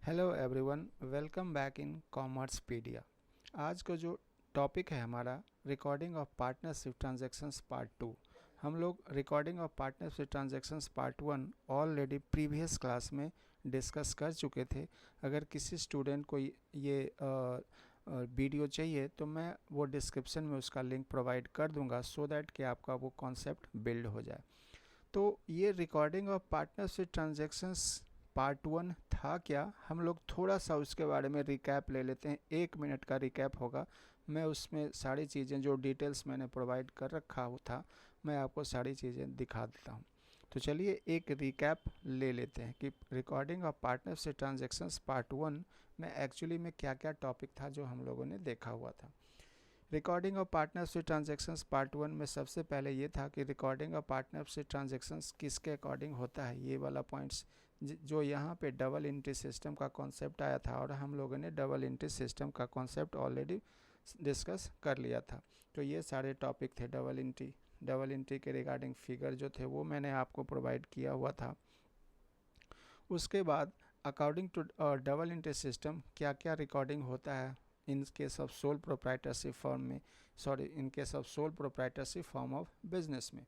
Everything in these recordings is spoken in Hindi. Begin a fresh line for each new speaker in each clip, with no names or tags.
Hello everyone, welcome back in Commercepedia. आज का जो टॉपिक है हमारा recording of partnership transactions part 2। हम लोग recording of partnership transactions part 1 already previous class में डिस्कस कर चुके थे। अगर किसी स्टूडेंट को ये वीडियो चाहिए तो मैं वो डिस्क्रिप्शन में उसका लिंक प्रोवाइड कर दूंगा सो दैट कि आपका वो कॉन्सेप्ट बिल्ड हो जाए। तो ये recording of partnership transactions part 1 था क्या, हम लोग थोड़ा सा उसके बारे में रिकैप ले लेते हैं। 1 मिनट का रिकैप होगा। मैं उसमें सारी चीज़ें जो डिटेल्स मैंने प्रोवाइड कर रखा था मैं आपको सारी चीज़ें दिखा देता हूँ। तो चलिए एक रिकैप ले लेते हैं कि recording of partnership transactions part 1 में एक्चुअली में क्या क्या टॉपिक था जो हम लोगों ने देखा हुआ था। Recording of partnership transactions part 1 में सबसे पहले ये था कि रिकॉर्डिंग ऑफ पार्टनरशिप ट्रांजैक्शंस किसके अकॉर्डिंग होता है, ये वाला पॉइंट्स जो यहाँ पे डबल एंट्री सिस्टम का कॉन्सेप्ट आया था और हम लोगों ने डबल एंट्री सिस्टम का कॉन्सेप्ट ऑलरेडी डिस्कस कर लिया था। तो ये सारे टॉपिक थे डबल एंट्री के रिगार्डिंग फिगर जो थे वो मैंने आपको प्रोवाइड किया हुआ था। उसके बाद according to double entry system क्या क्या रिकॉर्डिंग होता है in case of sole proprietorship form में, in case of sole proprietorship form of business में।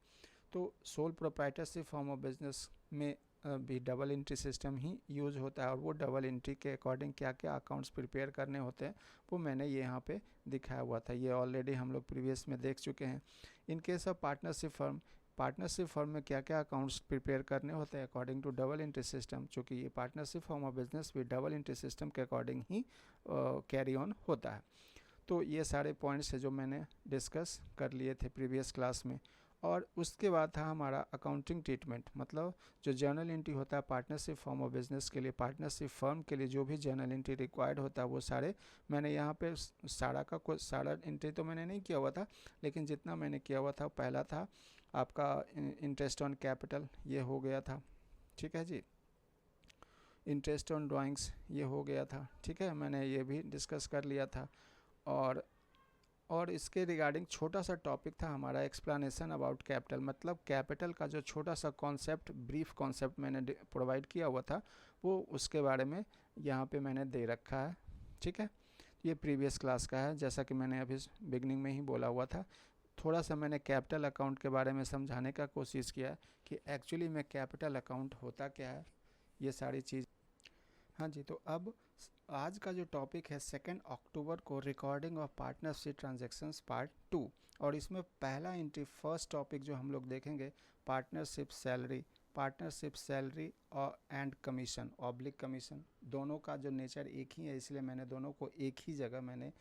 तो sole proprietorship form of business में भी डबल एंट्री सिस्टम ही यूज होता है और वो डबल एंट्री के अकॉर्डिंग क्या क्या अकाउंट्स प्रिपेयर करने होते हैं वो मैंने ये यहाँ पे दिखाया हुआ था। ये ऑलरेडी हम लोग प्रीवियस में देख चुके हैं। In case of partnership firm में क्या क्या अकाउंट्स प्रिपेयर करने होते हैं according to double entry system, चूँकि ये पार्टनरशिप फॉर्म ऑफ बिजनेस भी डबल एंट्री सिस्टम के अकॉर्डिंग ही कैरी ऑन होता है। तो ये सारे पॉइंट्स है जो मैंने डिस्कस कर लिए थे प्रीवियस क्लास में। और उसके बाद था हमारा अकाउंटिंग ट्रीटमेंट, मतलब जो जर्नल एंट्री होता है पार्टनरशिप फॉर्म ऑफ बिजनेस के लिए, पार्टनरशिप फर्म के लिए जो भी जर्नल एंट्री रिक्वायर्ड होता है वो सारे मैंने यहाँ पे सारा एंट्री तो मैंने नहीं किया हुआ था, लेकिन जितना मैंने किया हुआ था पहला था आपका इंटरेस्ट ऑन कैपिटल, ये हो गया था। ठीक है जी। इंटरेस्ट ऑन ड्राइंग्स ये हो गया था। ठीक है, मैंने ये भी डिस्कस कर लिया था। और इसके रिगार्डिंग छोटा सा टॉपिक था हमारा एक्सप्लेनेशन अबाउट कैपिटल, मतलब कैपिटल का जो छोटा सा कॉन्सेप्ट, ब्रीफ कॉन्सेप्ट मैंने प्रोवाइड किया हुआ था वो उसके बारे में यहाँ पे मैंने दे रखा है। ठीक है, ये प्रीवियस क्लास का है, जैसा कि मैंने अभी बिगनिंग में ही बोला हुआ था। थोड़ा सा मैंने कैपिटल अकाउंट के बारे में समझाने का कोशिश किया कि एक्चुअली में कैपिटल अकाउंट होता क्या है, ये सारी चीज़। हाँ जी, तो अब आज का जो टॉपिक है 2 अक्टूबर को recording of partnership transactions part 2, और इसमें पहला एंट्री फर्स्ट टॉपिक जो हम लोग देखेंगे पार्टनरशिप सैलरी और एंड कमीशन ऑब्लिक कमीशन, दोनों का जो नेचर एक ही है इसलिए मैंने दोनों को एक ही जगह मैंने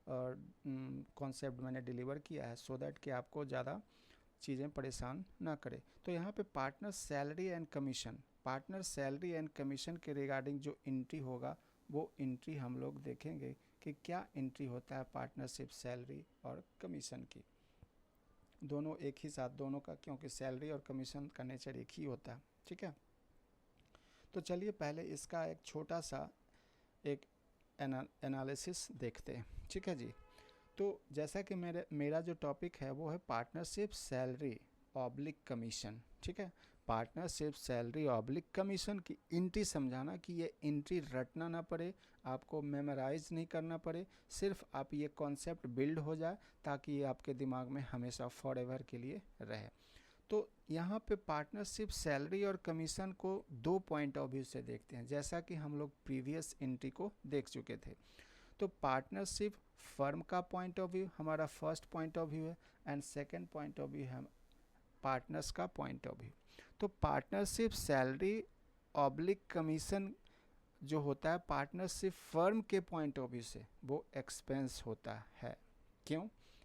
कॉन्सेप्ट मैंने डिलीवर किया है सो दैट कि आपको ज़्यादा चीज़ें परेशान ना करे। तो यहाँ पे पार्टनर सैलरी एंड कमीशन के रिगार्डिंग जो एंट्री होगा वो एंट्री हम लोग देखेंगे कि क्या एंट्री होता है पार्टनरशिप सैलरी और कमीशन की, दोनों एक ही साथ दोनों का, क्योंकि सैलरी और कमीशन का नेचर एक ही होता है। ठीक है, तो चलिए पहले इसका एक छोटा सा एक एनालिसिस देखते हैं। ठीक है जी। तो जैसा कि मेरा जो टॉपिक है वो है पार्टनरशिप सैलरी ऑब्लिक कमीशन। ठीक है, पार्टनरशिप सैलरी ऑब्लिक कमीशन की एंट्री समझाना कि ये एंट्री रटना ना पड़े, आपको मेमोराइज नहीं करना पड़े, सिर्फ आप ये कॉन्सेप्ट बिल्ड हो जाए ताकि ये आपके दिमाग में हमेशा फॉर एवर के लिए रहे। तो यहाँ पे पार्टनरशिप सैलरी और कमीशन को दो पॉइंट ऑफ व्यू से देखते हैं, जैसा कि हम लोग प्रीवियस एंट्री को देख चुके थे। तो पार्टनरशिप फर्म का पॉइंट ऑफ व्यू हमारा फर्स्ट पॉइंट ऑफ व्यू है and second point of view है पार्टनर्स का पॉइंट ऑफ व्यू। तो पार्टनरशिप सैलरी ऑब्लिक कमीशन जो होता है पार्टनरशिप फर्म के पॉइंट ऑफ व्यू से वो एक्सपेंस होता है। क्यों?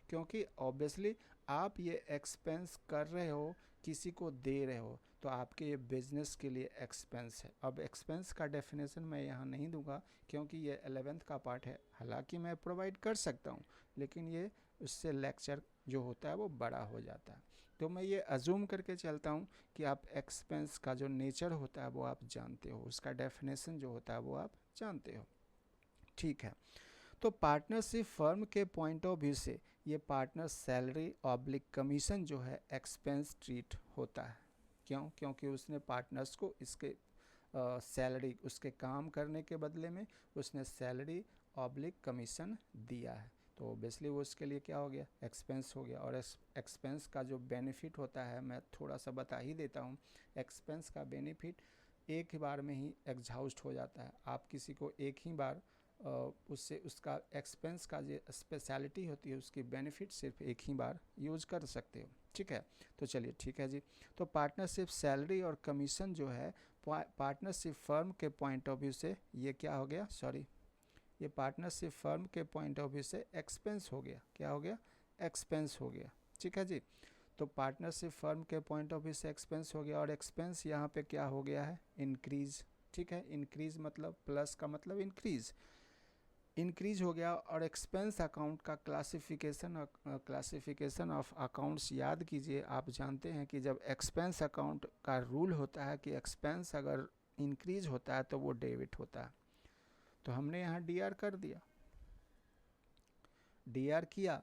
क्योंकि ऑब्वियसली आप ये एक्सपेंस कर रहे हो, किसी को दे रहे हो, तो आपके ये बिजनेस के लिए एक्सपेंस है। अब एक्सपेंस का डेफिनेशन मैं यहाँ नहीं दूंगा क्योंकि ये 11th का पार्ट है, हालांकि मैं प्रोवाइड कर सकता हूँ लेकिन ये उससे लेक्चर जो होता है वो बड़ा हो जाता है। तो मैं ये अजूम करके चलता हूँ कि आप एक्सपेंस का जो नेचर होता है वो आप जानते हो, उसका डेफिनेशन जो होता है वो आप जानते हो। ठीक है, तो पार्टनरशिप फर्म के पॉइंट ऑफ व्यू से ये पार्टनर सैलरी ऑब्लिक कमीशन जो है एक्सपेंस ट्रीट होता है। क्यों? क्योंकि उसने पार्टनर्स को इसके सैलरी, उसके काम करने के बदले में उसने सैलरी ऑब्लिक कमीशन दिया है, तो ऑब्वियसली वो उसके लिए क्या हो गया, एक्सपेंस हो गया। और एक्सपेंस का जो बेनिफिट होता है मैं थोड़ा सा बता ही देता हूँ। एक्सपेंस का बेनिफिट एक ही बार में ही एग्जॉस्ट हो जाता है। आप किसी को एक ही बार उससे उसका एक्सपेंस का जो स्पेशलिटी होती है उसकी बेनिफिट सिर्फ एक ही बार यूज कर सकते हो, ठीक है। तो चलिए ठीक है जी। तो पार्टनरशिप सैलरी और कमीशन जो है पार्टनरशिप फर्म के पॉइंट ऑफ व्यू से ये क्या हो गया, सॉरी, ये पार्टनरशिप फर्म के पॉइंट ऑफ व्यू से एक्सपेंस हो गया, क्या हो गया, एक्सपेंस हो गया, ठीक है जी। तो पार्टनरशिप फर्म के पॉइंट ऑफ व्यू से एक्सपेंस हो गया, और एक्सपेंस यहाँ पे क्या हो गया है, इंक्रीज, ठीक है। इंक्रीज मतलब प्लस का मतलब इंक्रीज हो गया। और एक्सपेंस अकाउंट का क्लासिफिकेशन ऑफ अकाउंट्स याद कीजिए। आप जानते हैं कि जब एक्सपेंस अकाउंट का रूल होता है कि एक्सपेंस अगर इंक्रीज होता है तो वो डेबिट होता है। तो हमने यहाँ डीआर कर दिया, डीआर किया।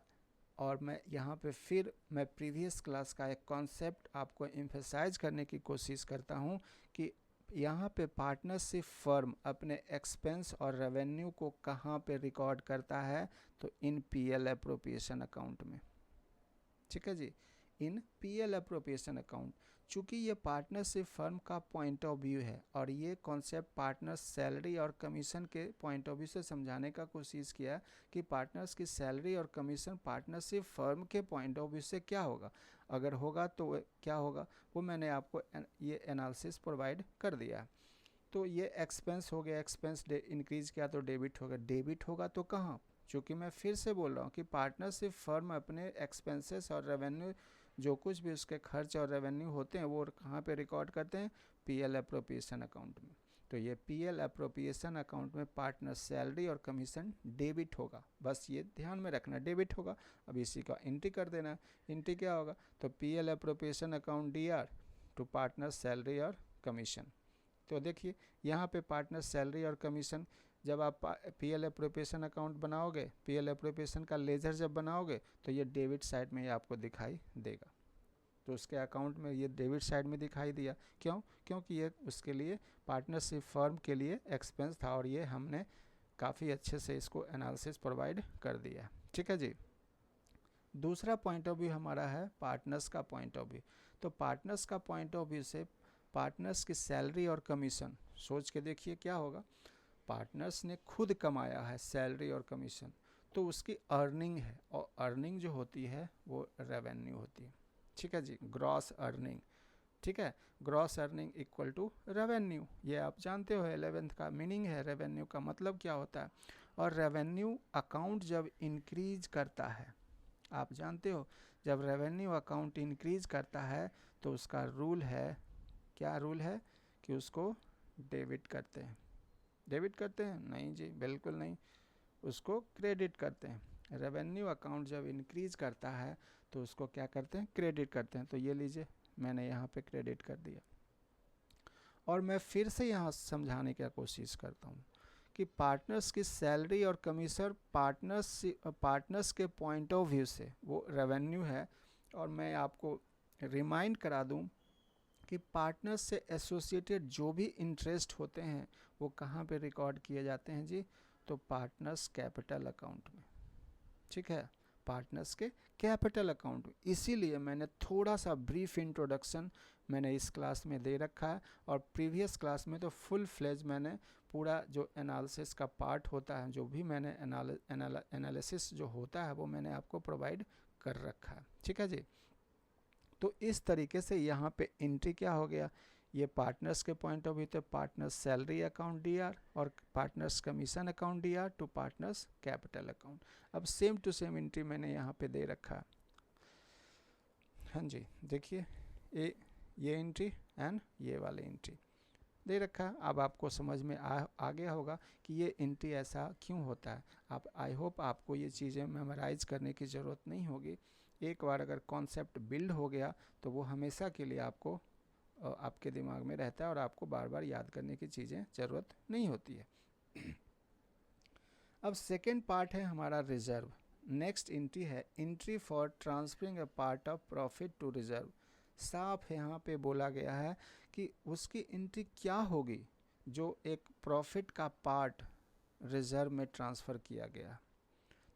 और मैं यहाँ पे फिर मैं प्रीवियस क्लास का एक कॉन्सेप्ट आपको एम्फेसाइज करने की कोशिश करता हूँ कि यहाँ पे पार्टनरशिप फर्म अपने एक्सपेंस और रेवेन्यू को कहाँ पे रिकॉर्ड करता है, तो इन पीएल अप्रोप्रिएशन अकाउंट में, ठीक है जी, इन पीएल अप्रोप्रिएशन अकाउंट। चूँकि ये पार्टनरशिप फर्म का पॉइंट ऑफ व्यू है और ये कॉन्सेप्ट पार्टनर्स सैलरी और कमीशन के पॉइंट ऑफ व्यू से समझाने का कोशिश किया कि पार्टनर्स की सैलरी और कमीशन पार्टनरशिप फर्म के पॉइंट ऑफ व्यू से क्या होगा, अगर होगा तो क्या होगा, वो मैंने आपको ये एनालिसिस प्रोवाइड कर दिया है। तो ये एक्सपेंस हो गया, एक्सपेंस इंक्रीज किया तो डेबिट होगा, डेबिट होगा तो कहाँ, चूँकि मैं फिर से बोल रहा हूँ कि पार्टनरशिप फर्म अपने एक्सपेंसेस और रेवेन्यू जो कुछ भी उसके खर्च और रेवेन्यू होते हैं वो कहाँ पे रिकॉर्ड करते हैं, पीएल अप्रोप्रिएशन अकाउंट में। तो ये पीएल अप्रोप्रिएशन अकाउंट में पार्टनर सैलरी और कमीशन डेबिट होगा, बस ये ध्यान में रखना, डेबिट होगा। अब इसी का एंट्री कर देना है। एंट्री क्या होगा, तो PL appropriation account DR to partner salary और कमीशन। तो देखिए यहाँ पे पार्टनर सैलरी और कमीशन, जब आप पीएल अप्रोप्रिएशन अकाउंट बनाओगे, पीएल अप्रोप्रिएशन का लेजर जब बनाओगे तो ये डेबिट साइड में ये आपको दिखाई देगा। तो उसके अकाउंट में ये डेबिट साइड में दिखाई दिया, क्यों, क्योंकि ये उसके लिए पार्टनरशिप फर्म के लिए एक्सपेंस था और ये हमने काफ़ी अच्छे से इसको एनालिसिस प्रोवाइड कर दिया, ठीक है जी। दूसरा पॉइंट ऑफ व्यू हमारा है पार्टनर्स का पॉइंट ऑफ व्यू। तो पार्टनर्स का पॉइंट ऑफ व्यू से पार्टनर्स की सैलरी और कमीशन सोच के देखिए क्या होगा। पार्टनर्स ने खुद कमाया है सैलरी और कमीशन, तो उसकी अर्निंग है, और अर्निंग जो होती है वो रेवेन्यू होती है, ठीक है जी, ग्रॉस अर्निंग, ठीक है। Gross earning equal to revenue, ये आप जानते हो 11th का मीनिंग है रेवेन्यू का मतलब क्या होता है। और रेवेन्यू अकाउंट जब इंक्रीज करता है, आप जानते हो जब रेवेन्यू अकाउंट इंक्रीज करता है तो उसका रूल है, क्या रूल है, कि उसको डेबिट करते हैं। डेबिट करते हैं, नहीं जी बिल्कुल नहीं, उसको क्रेडिट करते हैं। रेवेन्यू अकाउंट जब इंक्रीज करता है तो उसको क्या करते हैं, क्रेडिट करते हैं। तो ये लीजिए मैंने यहाँ पे क्रेडिट कर दिया। और मैं फिर से यहाँ समझाने की कोशिश करता हूँ कि पार्टनर्स की सैलरी और कमीशन पार्टनर्स के पॉइंट ऑफ व्यू से वो रेवेन्यू है। और मैं आपको रिमाइंड करा दूँ कि पार्टनर्स से एसोसिएटेड जो भी इंटरेस्ट होते हैं वो कहाँ पे रिकॉर्ड किए जाते हैं जी, तो पार्टनर्स कैपिटल अकाउंट में, ठीक है, पार्टनर्स के कैपिटल अकाउंट में। इसीलिए मैंने थोड़ा सा ब्रीफ इंट्रोडक्शन मैंने इस क्लास में दे रखा है, और प्रीवियस क्लास में तो फुल फ्लेज मैंने पूरा जो एनालिसिस का पार्ट होता है, जो भी मैंने एनालिसिस जो होता है वो मैंने आपको प्रोवाइड कर रखा है, ठीक है जी। तो इस तरीके से यहाँ पे एंट्री क्या हो गया, ये पार्टनर्स के पॉइंट ऑफ व्यू तो पार्टनर्स सैलरी अकाउंट डीआर और partners commission account DR to partners capital account. अब सेम टू सेम एंट्री मैंने यहाँ पे दे रखा है, हाँ जी देखिए ये एंट्री एंड ये वाली एंट्री दे रखा है। अब आपको समझ में आ गया होगा कि ये एंट्री ऐसा क्यों होता है। आप आई होप आपको ये चीज़ें मेमोराइज करने की ज़रूरत नहीं होगी। एक बार अगर कॉन्सेप्ट बिल्ड हो गया तो वो हमेशा के लिए आपको आपके दिमाग में रहता है और आपको बार बार याद करने की चीज़ें ज़रूरत नहीं होती है। अब सेकेंड पार्ट है हमारा रिजर्व। नेक्स्ट एंट्री है entry for transferring a part of profit to reserve. साफ यहाँ पे बोला गया है कि उसकी एंट्री क्या होगी, जो एक प्रॉफिट का पार्ट रिजर्व में ट्रांसफ़र किया गया।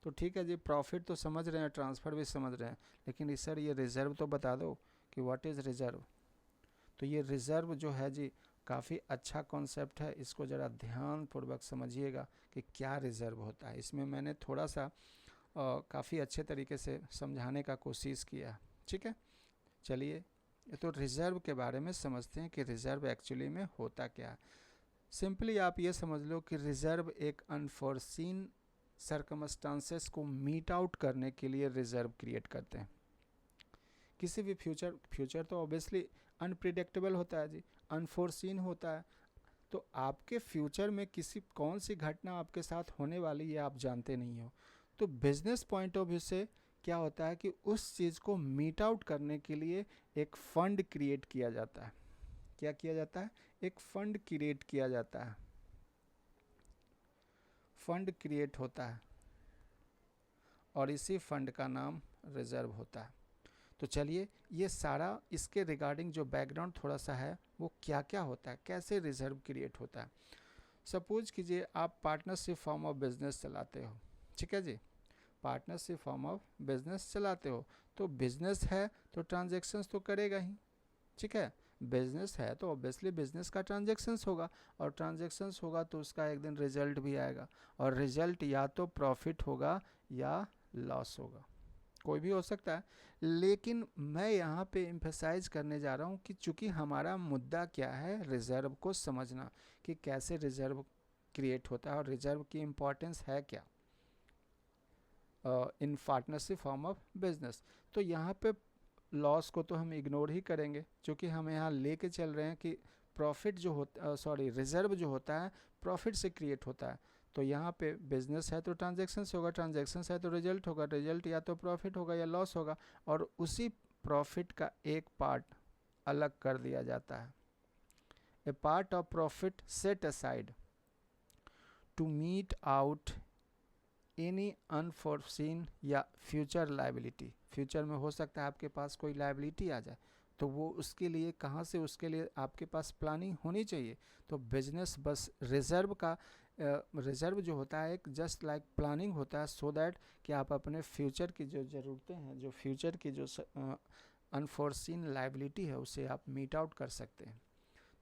तो ठीक है जी, प्रॉफिट तो समझ रहे हैं, ट्रांसफ़र भी समझ रहे हैं, लेकिन सर ये रिज़र्व तो बता दो कि व्हाट इज़ रिज़र्व। तो ये रिज़र्व जो है जी काफ़ी अच्छा कॉन्सेप्ट है, इसको ज़रा ध्यानपूर्वक समझिएगा कि क्या रिज़र्व होता है। इसमें मैंने थोड़ा सा काफ़ी अच्छे तरीके से समझाने का कोशिश किया। ठीक है, चलिए तो रिज़र्व के बारे में समझते हैं कि रिज़र्व एक्चुअली में होता क्या है। सिंपली आप ये समझ लो कि रिज़र्व एक अनफोर्सीन सर्कमस्टांसेस को मीट आउट करने के लिए रिज़र्व क्रिएट करते हैं। किसी भी फ्यूचर तो ऑब्वियसली अनप्रिडिक्टेबल होता है जी, अनफोर्सीन होता है। तो आपके फ्यूचर में कौन सी घटना आपके साथ होने वाली है आप जानते नहीं हो। तो बिजनेस पॉइंट ऑफ व्यू से क्या होता है कि उस चीज़ को मीट आउट करने के लिए एक फंड क्रिएट किया जाता है। क्या किया जाता है? एक फंड क्रिएट किया जाता है, फंड क्रिएट होता है और इसी फंड का नाम रिजर्व होता है। तो चलिए ये सारा इसके रिगार्डिंग जो बैकग्राउंड थोड़ा सा है वो क्या क्या होता है, कैसे रिजर्व क्रिएट होता है। सपोज कीजिए आप पार्टनरशिप फॉर्म ऑफ बिजनेस चलाते हो। ठीक है जी, पार्टनरशिप फॉर्म ऑफ बिजनेस चलाते हो, तो बिजनेस है तो ट्रांजेक्शन्स तो करेगा ही। ठीक है, बिजनेस है तो ऑब्वियसली बिजनेस का ट्रांजेक्शन्स होगा, और ट्रांजेक्शन्स होगा तो उसका एक दिन रिजल्ट भी आएगा, और रिजल्ट या तो प्रॉफिट होगा या लॉस होगा, कोई भी हो सकता है। लेकिन मैं यहाँ पे एम्फेसाइज करने जा रहा हूँ कि चूंकि हमारा मुद्दा क्या है, रिजर्व को समझना कि कैसे रिजर्व क्रिएट होता है और रिजर्व की इम्पोर्टेंस है क्या in partnership form of business. तो यहाँ पे लॉस को तो हम इग्नोर ही करेंगे, क्योंकि हम यहाँ लेके चल रहे हैं कि प्रॉफिट जो होता रिजर्व जो होता है प्रॉफिट से क्रिएट होता है। तो यहाँ पे बिजनेस है तो ट्रांजेक्शन्स होगा, ट्रांजेक्शन्स है तो रिजल्ट होगा, रिजल्ट या तो प्रॉफिट होगा या लॉस होगा, और उसी प्रॉफिट का एक पार्ट अलग कर दिया जाता है। A part of profit set aside to meet out any unforeseen या फ्यूचर लाइबिलिटी। फ्यूचर में हो सकता है आपके पास कोई लाइबिलिटी आ जाए, तो वो उसके लिए कहाँ से, उसके लिए आपके पास प्लानिंग होनी चाहिए। तो बिजनेस बस रिजर्व का रिजर्व जो होता है एक जस्ट लाइक प्लानिंग होता है, सो दैट कि आप अपने फ्यूचर की जो ज़रूरतें हैं, जो फ्यूचर की जो अनफोर्सीन लाइबिलिटी है उसे आप मीट आउट कर सकते हैं।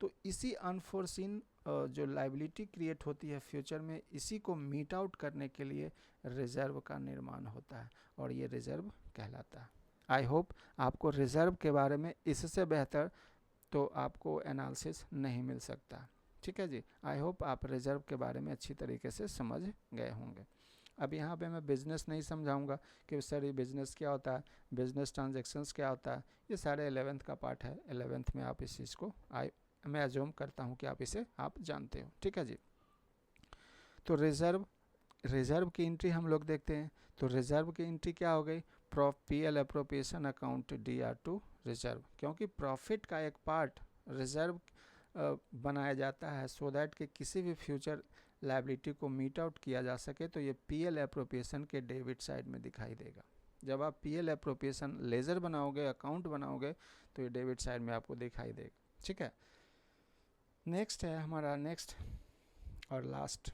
तो इसी अनफोर्सीन जो लाइबिलिटी क्रिएट होती है फ्यूचर में, इसी को मीट आउट करने के लिए रिजर्व का निर्माण होता है, और ये रिजर्व कहलाता है। आई होप आपको रिजर्व के बारे में इससे बेहतर तो आपको एनालिसिस नहीं मिल सकता। ठीक है जी, आई होप आप रिजर्व के बारे में अच्छी तरीके से समझ गए होंगे। अब यहाँ पे मैं बिज़नेस नहीं समझाऊंगा कि सर ये बिज़नेस क्या होता है, बिज़नेस ट्रांजेक्शन्स क्या होता है, ये सारे 11th का पार्ट है। 11th में आप इस चीज़ को मैं एज्यूम करता हूँ कि आप जानते हो। ठीक है जी, तो रिजर्व की एंट्री हम लोग देखते हैं। तो रिजर्व की एंट्री क्या हो गई, PL appropriation account DR to reserve, क्योंकि प्रॉफिट का एक पार्ट रिजर्व बनाया जाता है सो दैट कि किसी भी फ्यूचर लाइबिलिटी को मीट आउट किया जा सके। तो ये पीएल अप्रोप्रिएशन के डेबिट साइड में दिखाई देगा। जब आप पीएल अप्रोप्रिएशन लेजर बनाओगे, अकाउंट बनाओगे, तो ये डेबिट साइड में आपको दिखाई देगा। ठीक है, नेक्स्ट है हमारा नेक्स्ट और last,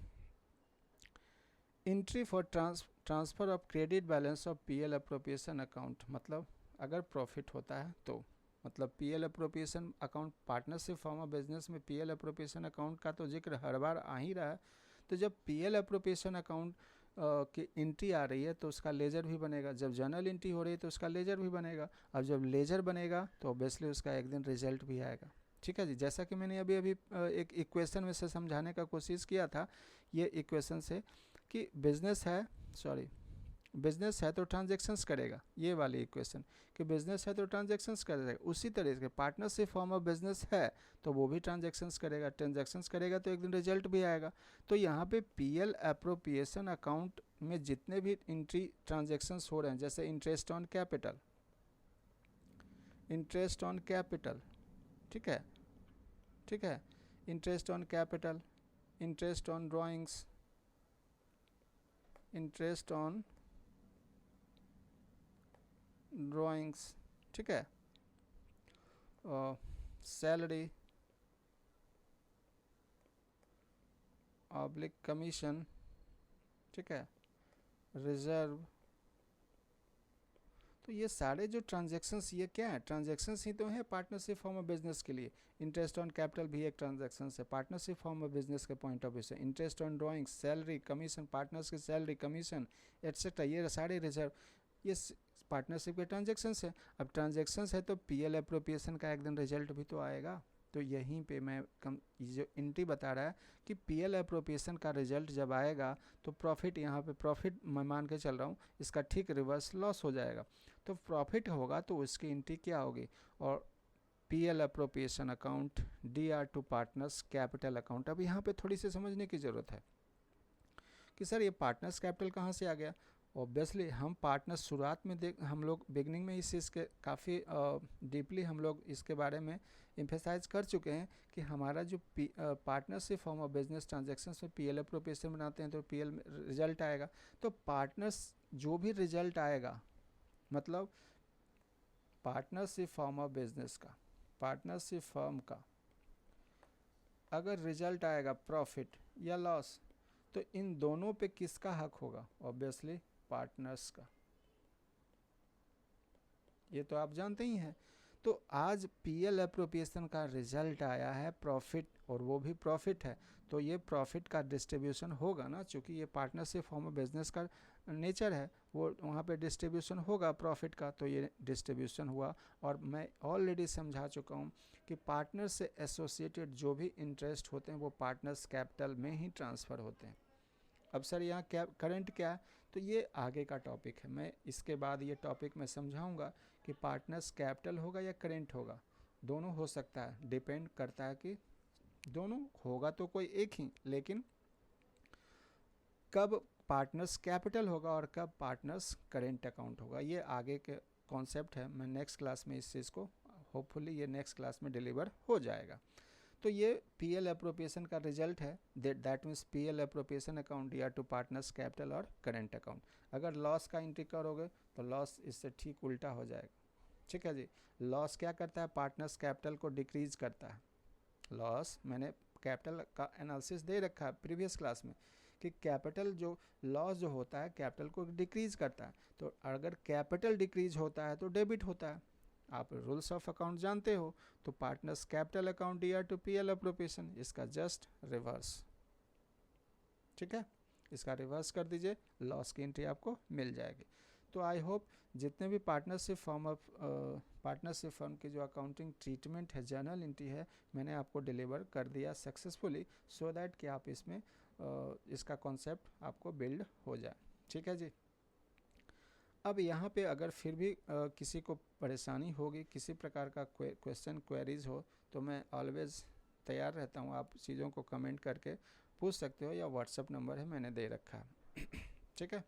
entry for transfer of credit balance of PL appropriation account. मतलब अगर प्रॉफिट होता है तो मतलब PL appropriation account, partnership form of business में पीएल अप्रोप्रिएशन अकाउंट का तो जिक्र हर बार आ ही रहा है। तो जब पीएल अप्रोप्रिएशन अकाउंट की एंट्री आ रही है तो उसका लेजर भी बनेगा, जब जर्नल एंट्री हो रही है तो उसका लेजर भी बनेगा, और जब लेजर बनेगा तो ऑब्वियसली उसका एक दिन रिजल्ट भी आएगा। ठीक है जी, जैसा कि मैंने अभी एक इक्वेशन में से समझाने का कोशिश किया था, ये इक्वेशन से कि बिजनेस है तो ट्रांजेक्शन्स करेगा, ये वाली इक्वेशन कि बिजनेस है तो ट्रांजेक्शन्स करेगा। उसी तरह से पार्टनरशिप फॉर्म ऑफ बिजनेस है तो वो भी ट्रांजेक्शन्स करेगा तो एक दिन रिजल्ट भी आएगा। तो यहाँ पे पीएल अप्रोप्रिएशन अकाउंट में जितने भी एंट्री ट्रांजेक्शन्स हो रहे हैं, जैसे इंटरेस्ट ऑन कैपिटल, ठीक है, interest on capital, interest on drawings, interest on drawings, ठीक है, सैलरी, ऑब्लिक कमीशन, ठीक है, रिजर्व। तो ये सारे जो ट्रांजैक्शंस, ये क्या है, ट्रांजैक्शंस ही तो हैं पार्टनरशिप फॉर्म ऑफ बिजनेस के लिए। इंटरेस्ट ऑन कैपिटल भी एक ट्रांजैक्शन है पार्टनरशिप फॉर्म ऑफ बिजनेस के पॉइंट ऑफ व्यू से। Interest on drawing, salary, commission, partners की सैलरी, कमीशन एट्सेट्रा, ये सारे रिजर्व, ये पार्टनरशिप के ट्रांजेक्शन्स है। अब ट्रांजेक्शन्स है तो पीएल अप्रोप्रिएशन का एक दिन रिजल्ट भी तो आएगा। तो यहीं पे मैं जो एंट्री बता रहा है कि पीएल अप्रोप्रिएशन का रिजल्ट जब आएगा तो प्रॉफिट, यहाँ पे प्रॉफिट मैं मान के चल रहा हूँ, इसका ठीक रिवर्स लॉस हो जाएगा। तो प्रॉफिट होगा तो उसकी एंट्री क्या होगी, और PL appropriation account, DR to partners capital account. अब यहाँ पे थोड़ी सी समझने की ज़रूरत है कि सर ये पार्टनर्स कैपिटल कहाँ से आ गया। ऑब्वियसली हम पार्टनर्स शुरुआत में हम लोग बिगनिंग में इस चीज़ के काफ़ी डीपली हम लोग इसके बारे में एम्फेसाइज कर चुके हैं कि हमारा जो partnership form of business transactions में पीएल अप्रोप्रिएशन बनाते हैं तो पीएल में रिजल्ट आएगा। तो पार्टनर्स जो भी रिजल्ट आएगा, मतलब पार्टनरशिप फॉर्म ऑफ बिजनेस का, पार्टनरशिप फॉर्म का अगर रिजल्ट आएगा प्रॉफिट या लॉस, तो इन दोनों पे किसका हक होगा, ऑब्वियसली पार्टनर्स का। ये तो आप जानते ही हैं। तो आज पीएल अप्रोप्रिएशन का रिजल्ट आया है प्रॉफिट, और वो भी प्रॉफिट है, तो ये प्रॉफिट का डिस्ट्रीब्यूशन होगा ना, क्योंकि ये पार्टनरशिप फॉर्म ऑफ बिजनेस का नेचर है, वो वहाँ पे डिस्ट्रीब्यूशन होगा प्रॉफिट का। तो ये डिस्ट्रीब्यूशन हुआ, और मैं ऑलरेडी समझा चुका हूँ कि पार्टनर से एसोसिएटेड जो भी इंटरेस्ट होते हैं वो पार्टनर्स कैपिटल में ही ट्रांसफ़र होते हैं। अब सर यहाँ क्या करंट क्या है, तो ये आगे का टॉपिक है, मैं इसके बाद ये टॉपिक मैं समझाऊंगा कि पार्टनर्स कैपिटल होगा या करेंट होगा, दोनों हो सकता है, डिपेंड करता है कि दोनों होगा तो कोई एक ही, लेकिन कब पार्टनर्स कैपिटल होगा और कब पार्टनर्स करेंट अकाउंट होगा, ये आगे के कॉन्सेप्ट है। मैं नेक्स्ट क्लास में इस चीज़ को, होपफुली ये नेक्स्ट क्लास में डिलीवर हो जाएगा। तो ये पीएल अप्रोप्रिएशन का रिजल्ट है, that means PL appropriation account या टू पार्टनर्स कैपिटल और करेंट अकाउंट। अगर लॉस का एंट्री करोगे तो लॉस इससे ठीक उल्टा हो जाएगा, ठीक है जी। लॉस क्या करता है, पार्टनर्स कैपिटल को डिक्रीज करता है। लॉस, मैंने कैपिटल का एनालिसिस दे रखा है प्रीवियस क्लास में कि कैपिटल जो लॉस जो होता है कैपिटल को डिक्रीज करता है। तो अगर कैपिटल डिक्रीज होता है तो डेबिट होता है, आप रूल्स ऑफ अकाउंट जानते हो। तो partners capital account DR to PL appropriation, इसका जस्ट रिवर्स, ठीक है, इसका रिवर्स कर दीजिए, लॉस की एंट्री आपको मिल जाएगी। तो आई होप जितने भी पार्टनरशिप फर्म की जो अकाउंटिंग ट्रीटमेंट है, जर्नल एंट्री है, मैंने आपको डिलीवर कर दिया सक्सेसफुली, सो दैट कि आप इसमें इसका कॉन्सेप्ट आपको बिल्ड हो जाए, ठीक है जी। अब यहाँ पे अगर फिर भी किसी को परेशानी होगी, किसी प्रकार का क्वेश्चन क्वेरीज हो, तो मैं ऑलवेज़ तैयार रहता हूँ, आप चीज़ों को कमेंट करके पूछ सकते हो, या व्हाट्सअप नंबर है मैंने दे रखा है, ठीक है।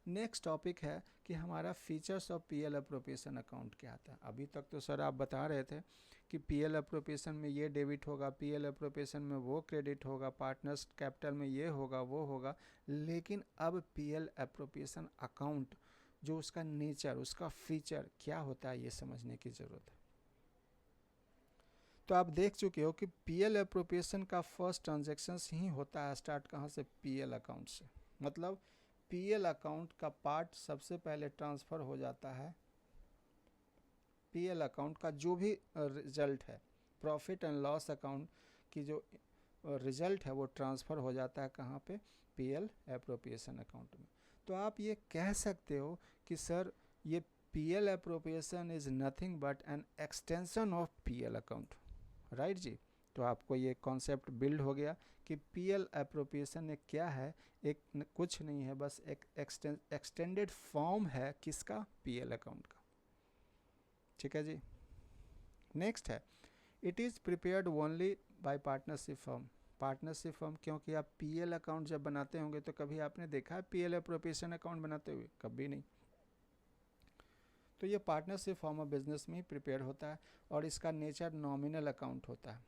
नेक्स्ट टॉपिक है कि हमारा features of PL appropriation account क्या आता है। अभी तक तो सर आप बता रहे थे कि पीएल अप्रोप्रिएशन में ये डेबिट होगा, पीएल अप्रोप्रिएशन में वो क्रेडिट होगा, पार्टनर्स कैपिटल में ये होगा वो होगा, लेकिन अब पीएल अप्रोप्रिएशन अकाउंट जो उसका नेचर, उसका फीचर क्या होता है, ये समझने की ज़रूरत है। तो आप देख चुके हो कि पीएल अप्रोप्रिएशन का फर्स्ट ट्रांजेक्शन ही होता है स्टार्ट कहाँ से, पीएल अकाउंट से। मतलब पीएल अकाउंट का पार्ट सबसे पहले ट्रांसफ़र हो जाता है, पीएल अकाउंट का जो भी रिजल्ट है, प्रॉफिट एंड लॉस अकाउंट की जो रिजल्ट है वो ट्रांसफ़र हो जाता है कहाँ पे, पीएल अप्रोप्रिएशन अकाउंट में। तो आप ये कह सकते हो कि सर ये PL appropriation is nothing but an extension of PL account, right जी। तो आपको ये कॉन्सेप्ट बिल्ड हो गया कि पीएल अप्रोप्रिएशन एक क्या है, एक कुछ नहीं है, बस एक एक्सटेंडेड फॉर्म है किसका, पीएल अकाउंट का, ठीक है जी। नेक्स्ट है, it is prepared only by partnership firm. Partnership firm, क्योंकि आप पीएल अकाउंट जब बनाते होंगे तो कभी आपने देखा है पीएल अप्रोप्रिएशन अकाउंट बनाते हुए, कभी नहीं। तो ये पार्टनरशिप फॉर्म ऑफ बिजनेस में ही प्रिपेयर होता है, और इसका नेचर नॉमिनल अकाउंट होता है।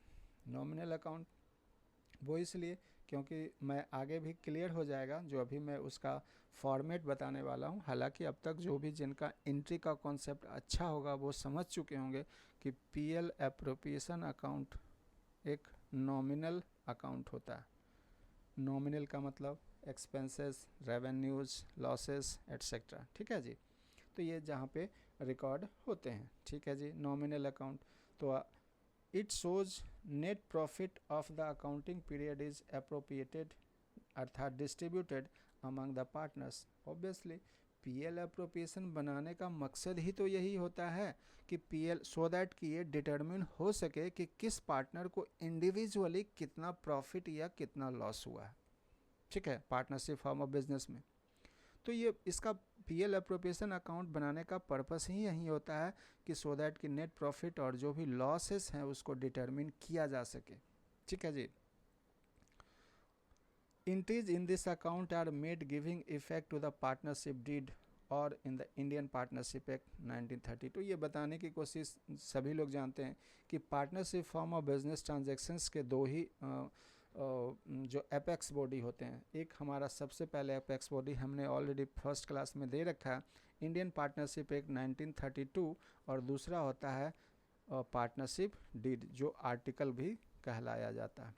नॉमिनल अकाउंट वो इसलिए क्योंकि मैं आगे भी क्लियर हो जाएगा, जो अभी मैं उसका फॉर्मेट बताने वाला हूँ। हालांकि अब तक जो भी जिनका एंट्री का कॉन्सेप्ट अच्छा होगा वो समझ चुके होंगे कि पीएल अप्रोप्रिएशन अकाउंट एक नॉमिनल अकाउंट होता है, नॉमिनल का मतलब एक्सपेंसेस, रेवेन्यूज, लॉसेस एट्सेट्रा, ठीक है जी। तो ये जहाँ पे रिकॉर्ड होते हैं, ठीक है जी। नॉमिनल अकाउंट तो it shows net profit of the accounting period is appropriated अर्थात distributed among the partners. Obviously PL appropriation बनाने का मकसद ही तो यही होता है कि पीएल सो दैट कि ये डिटरमिन हो सके कि किस पार्टनर को इंडिविजुअली कितना प्रॉफिट या कितना लॉस हुआ है, ठीक है, पार्टनरशिप फॉर्म ऑफ बिजनेस में। तो ये इसका पीएल अप्रोप्रिएशन अकाउंट बनाने का पर्पस ही यही होता है कि सो दैट कि नेट प्रॉफिट और जो भी लॉसेस हैं उसको डिटरमिन किया जा सके, ठीक है जी। Entries in this account are made giving effect to the partnership deed और in the Indian partnership act 1932। ये बताने की कोशिश सभी लोग जानते हैं कि partnership form of business transactions के दो ही जो एपेक्स बॉडी होते हैं। एक हमारा सबसे पहले एपेक्स बॉडी हमने ऑलरेडी फर्स्ट क्लास में दे रखा है, इंडियन पार्टनरशिप एक्ट 1932, और दूसरा होता है पार्टनरशिप डीड जो आर्टिकल भी कहलाया जाता है।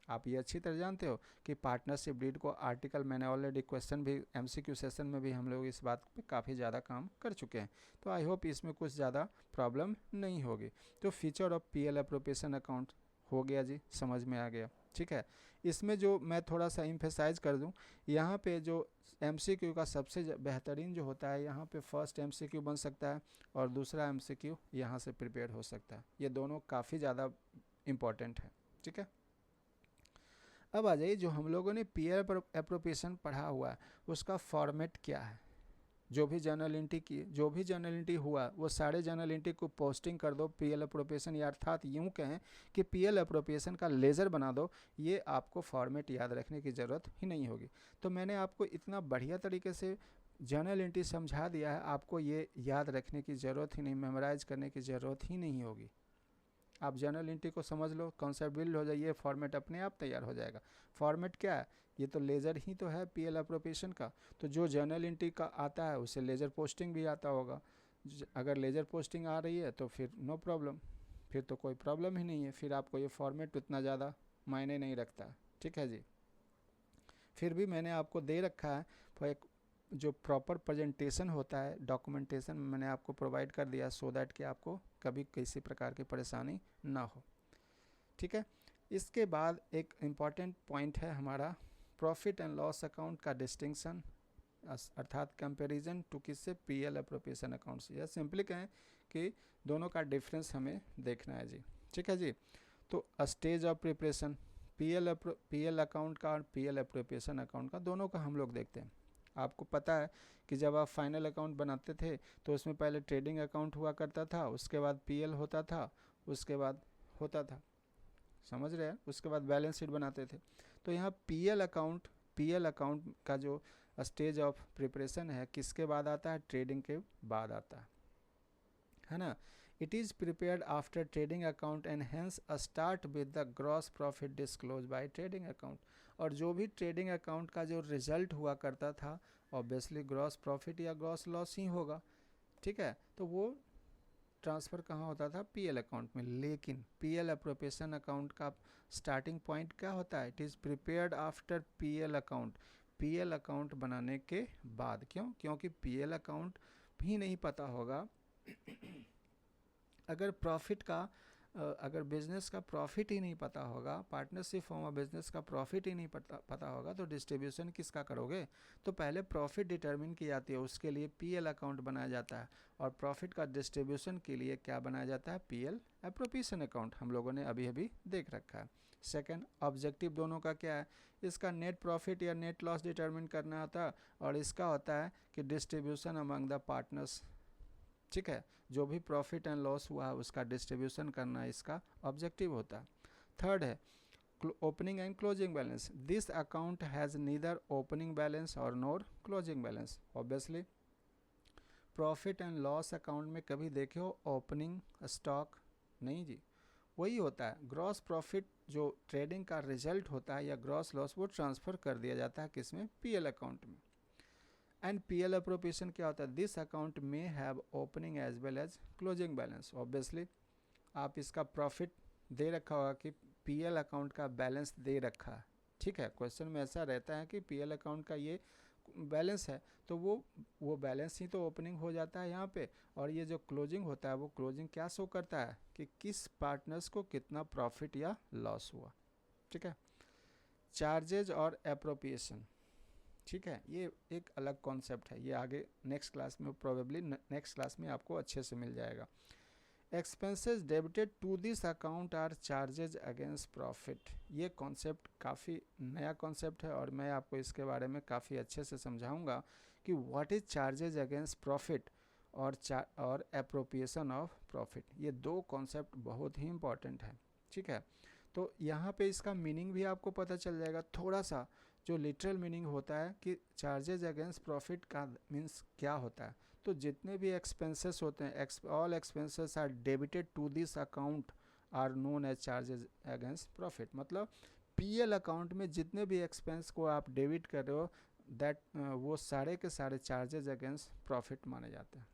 आप ये अच्छी तरह जानते हो कि पार्टनरशिप डीड को आर्टिकल, मैंने ऑलरेडी क्वेश्चन भी एमसीक्यू सेशन में भी हम लोग इस बात पे काफ़ी ज़्यादा काम कर चुके हैं, तो आई होप इसमें कुछ ज़्यादा प्रॉब्लम नहीं होगी। तो feature of PL appropriation account हो गया जी, समझ में आ गया, ठीक है। इसमें जो मैं थोड़ा सा इम्फेसाइज कर दूं, यहाँ पे जो एमसीक्यू का सबसे बेहतरीन जो होता है, यहाँ पे फर्स्ट एमसीक्यू बन सकता है और दूसरा एमसीक्यू यहाँ से प्रिपेयर हो सकता है। ये दोनों काफ़ी ज़्यादा इम्पॉर्टेंट है, ठीक है। अब आ जाइए, जो हम लोगों ने पीएल अप्रोप्रिएशन पढ़ा हुआ है उसका फॉर्मेट क्या है। जो भी जर्नल एंट्री हुआ वो सारे जर्नल एंट्री को पोस्टिंग कर दो पीएल अप्रोप्रिएशन, या अर्थात यूँ कहें कि पीएल अप्रोप्रिएशन का लेजर बना दो। ये आपको फॉर्मेट याद रखने की ज़रूरत ही नहीं होगी। तो मैंने आपको इतना बढ़िया तरीके से जर्नल एंट्री समझा दिया है, आपको ये याद रखने की ज़रूरत ही नहीं, मेमोराइज करने की ज़रूरत ही नहीं होगी। आप जर्नल एंट्री को समझ लो, कॉन्सेप्ट बिल्ड हो जाइए, फॉर्मेट अपने आप तैयार हो जाएगा। फॉर्मेट क्या है, ये तो लेजर ही तो है पीएल अप्रोप्रिएशन का। तो जो जर्नल एंट्री का आता है उसे लेजर पोस्टिंग भी आता होगा। अगर लेजर पोस्टिंग आ रही है तो फिर नो प्रॉब्लम, फिर तो कोई प्रॉब्लम ही नहीं है, फिर आपको ये फॉर्मेट उतना ज़्यादा मायने नहीं रखता, ठीक है जी। फिर भी मैंने आपको दे रखा है एक जो प्रॉपर प्रेजेंटेशन होता है, डॉक्यूमेंटेशन मैंने आपको प्रोवाइड कर दिया सो दैट कि आपको कभी किसी प्रकार की परेशानी ना हो, ठीक है। इसके बाद एक इम्पॉर्टेंट पॉइंट है हमारा प्रॉफिट एंड लॉस अकाउंट का डिस्टिंक्शन, अर्थात कंपैरिजन टू किससे, पीएल अप्रोप्रिएशन अकाउंट से, या सिंपली कहें कि दोनों का डिफरेंस हमें देखना है जी, ठीक है जी। तो stage of preparation PL account का और पीएल अप्रोप्रिएशन अकाउंट का, दोनों का हम लोग देखते हैं। आपको पता है कि जब आप फाइनल अकाउंट बनाते थे तो उसमें पहले ट्रेडिंग अकाउंट हुआ करता था, उसके बाद पीएल होता था, उसके बाद होता था, समझ रहे हैं, उसके बाद बैलेंस शीट बनाते थे। तो यहाँ पीएल अकाउंट का जो स्टेज ऑफ प्रिपरेशन है किसके बाद आता है, ट्रेडिंग के बाद आता है ना। It is prepared after trading account and hence start with the gross profit disclose bye trading account. और जो भी ट्रेडिंग अकाउंट का जो रिजल्ट हुआ करता था ऑब्वियसली ग्रॉस प्रॉफिट या ग्रॉस लॉस ही होगा, ठीक है। तो वो ट्रांसफ़र कहाँ होता था, पीएल अकाउंट में। लेकिन पीएल अप्रोप्रिएशन अकाउंट का स्टार्टिंग पॉइंट क्या होता है, it is prepared after PL account, PL account बनाने के बाद। क्यों, क्योंकि पीएल अकाउंट भी नहीं पता होगा अगर प्रॉफिट का अगर बिजनेस का प्रॉफिट ही नहीं पता होगा, पार्टनरशिप फॉर्म ऑफ बिजनेस का प्रॉफिट ही नहीं पता होगा तो डिस्ट्रीब्यूशन किसका करोगे। तो पहले प्रॉफिट डिटरमिन की जाती है, उसके लिए पीएल अकाउंट बनाया जाता है, और प्रॉफिट का डिस्ट्रीब्यूशन के लिए क्या बनाया जाता है, पीएल अप्रोप्रिएशन अकाउंट। हम लोगों ने अभी अभी देख रखा है। सेकंड ऑब्जेक्टिव दोनों का क्या है, इसका नेट प्रॉफिट या नेट लॉस डिटरमिन करना होता है, और इसका होता है कि डिस्ट्रीब्यूशन अमंग द पार्टनर्स, ठीक है। जो भी प्रॉफिट एंड लॉस हुआ है उसका डिस्ट्रीब्यूशन करना इसका ऑब्जेक्टिव होता है। थर्ड है opening and closing balance. This account has neither opening balance और nor closing balance. Obviously profit and loss account में कभी देखे हो ओपनिंग स्टॉक, नहीं जी, वही होता है ग्रॉस प्रॉफिट जो ट्रेडिंग का रिजल्ट होता है या ग्रॉस लॉस वो ट्रांसफ़र कर दिया जाता है किसमें, पीएल अकाउंट में। एंड पीएल अप्रोप्रिएशन क्या होता है, दिस अकाउंट में have opening as well as closing balance. Obviously आप इसका प्रॉफिट दे रखा होगा कि पीएल अकाउंट का बैलेंस दे रखा है, ठीक है, क्वेश्चन में ऐसा रहता है कि पीएल अकाउंट का ये बैलेंस है, तो वो बैलेंस ही तो ओपनिंग हो जाता है यहाँ पे, और ये जो क्लोजिंग होता है वो क्लोजिंग क्या शो करता है कि किस पार्टनर्स को कितना प्रॉफिट या लॉस हुआ। ठीक है, चार्जेज और एप्रोप्रिएशन, ठीक है, ये एक अलग कॉन्सेप्ट है, ये आगे नेक्स्ट क्लास में प्रोबेबली नेक्स्ट क्लास में आपको अच्छे से मिल जाएगा। Expenses debited to this account are charges against profit, ये कॉन्सेप्ट काफ़ी नया कॉन्सेप्ट है और मैं आपको इसके बारे में काफ़ी अच्छे से समझाऊंगा कि what is charges against profit और एप्रोप्रिएशन ऑफ प्रॉफिट, ये दो कॉन्सेप्ट बहुत ही इंपॉर्टेंट है। ठीक है, तो यहाँ पे इसका मीनिंग भी आपको पता चल जाएगा थोड़ा सा, जो लिटरल मीनिंग होता है कि चार्जेज अगेंस्ट प्रॉफिट का मीन्स क्या होता है। तो जितने भी एक्सपेंसेस होते हैं, all expenses are debited to this account are known as charges against profit, मतलब पीएल अकाउंट में जितने भी एक्सपेंस को आप डेबिट कर रहे हो दैट वो सारे के सारे चार्जेज अगेंस्ट प्रॉफिट माने जाते हैं।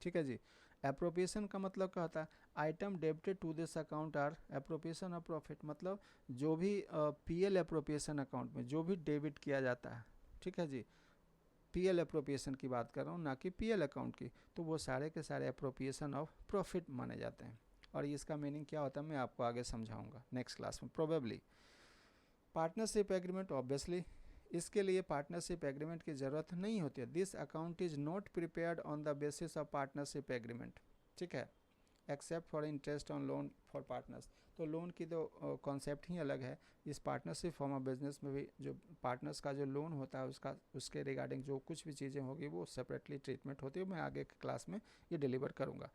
ठीक है जी। एप्रोप्रिएशन का मतलब क्या होता है, item debited to this account are appropriation of profit, मतलब जो भी पीएल एप्रोप्रिएशन अकाउंट में जो भी डेबिट किया जाता है, ठीक है जी, पीएल एप्रोप्रिएशन की बात कर रहा हूँ ना कि पीएल अकाउंट की, तो वो सारे के सारे एप्रोप्रिएशन ऑफ प्रॉफिट माने जाते हैं। और इसका मीनिंग क्या होता है मैं आपको आगे समझाऊंगा नेक्स्ट क्लास में प्रोबेबली। पार्टनरशिप एग्रीमेंट, ऑब्वियसली इसके लिए पार्टनरशिप एग्रीमेंट की ज़रूरत नहीं होती है। This account is not prepared on the basis of partnership agreement, ठीक है, except for interest on loan for partners. तो लोन की तो कॉन्सेप्ट ही अलग है। इस पार्टनरशिप फॉर्म ऑफ बिजनेस में भी जो पार्टनर्स का जो लोन होता है उसके रिगार्डिंग जो कुछ भी चीज़ें होगी वो सेपरेटली ट्रीटमेंट होती है, मैं आगे की क्लास में ये डिलीवर करूँगा।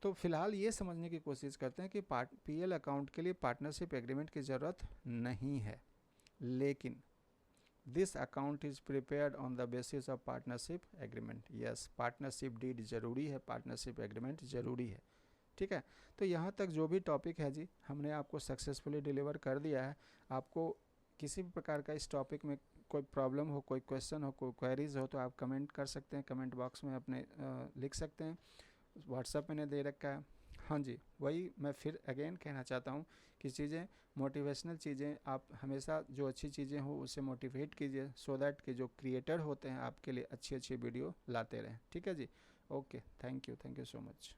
तो फिलहाल ये समझने की कोशिश करते हैं कि पीएल अकाउंट के लिए पार्टनरशिप एग्रीमेंट की ज़रूरत नहीं है, लेकिन this account is prepared on the basis of partnership agreement. Yes, partnership deed ज़रूरी है, पार्टनरशिप एग्रीमेंट ज़रूरी है। ठीक है, तो यहाँ तक जो भी टॉपिक है जी हमने आपको सक्सेसफुली डिलीवर कर दिया है। आपको किसी भी प्रकार का इस टॉपिक में कोई प्रॉब्लम हो, कोई क्वेश्चन हो, कोई क्वेरीज हो तो आप कमेंट कर सकते हैं, कमेंट बॉक्स में अपने लिख सकते हैं। व्हाट्सएप मैंने दे रखा है। हाँ जी, वही मैं फिर अगेन कहना चाहता हूँ कि चीज़ें मोटिवेशनल चीज़ें आप हमेशा जो अच्छी चीज़ें हो उससे मोटिवेट कीजिए, सो दैट कि जो क्रिएटर होते हैं आपके लिए अच्छी अच्छी वीडियो लाते रहें। ठीक है जी, okay, thank you so much.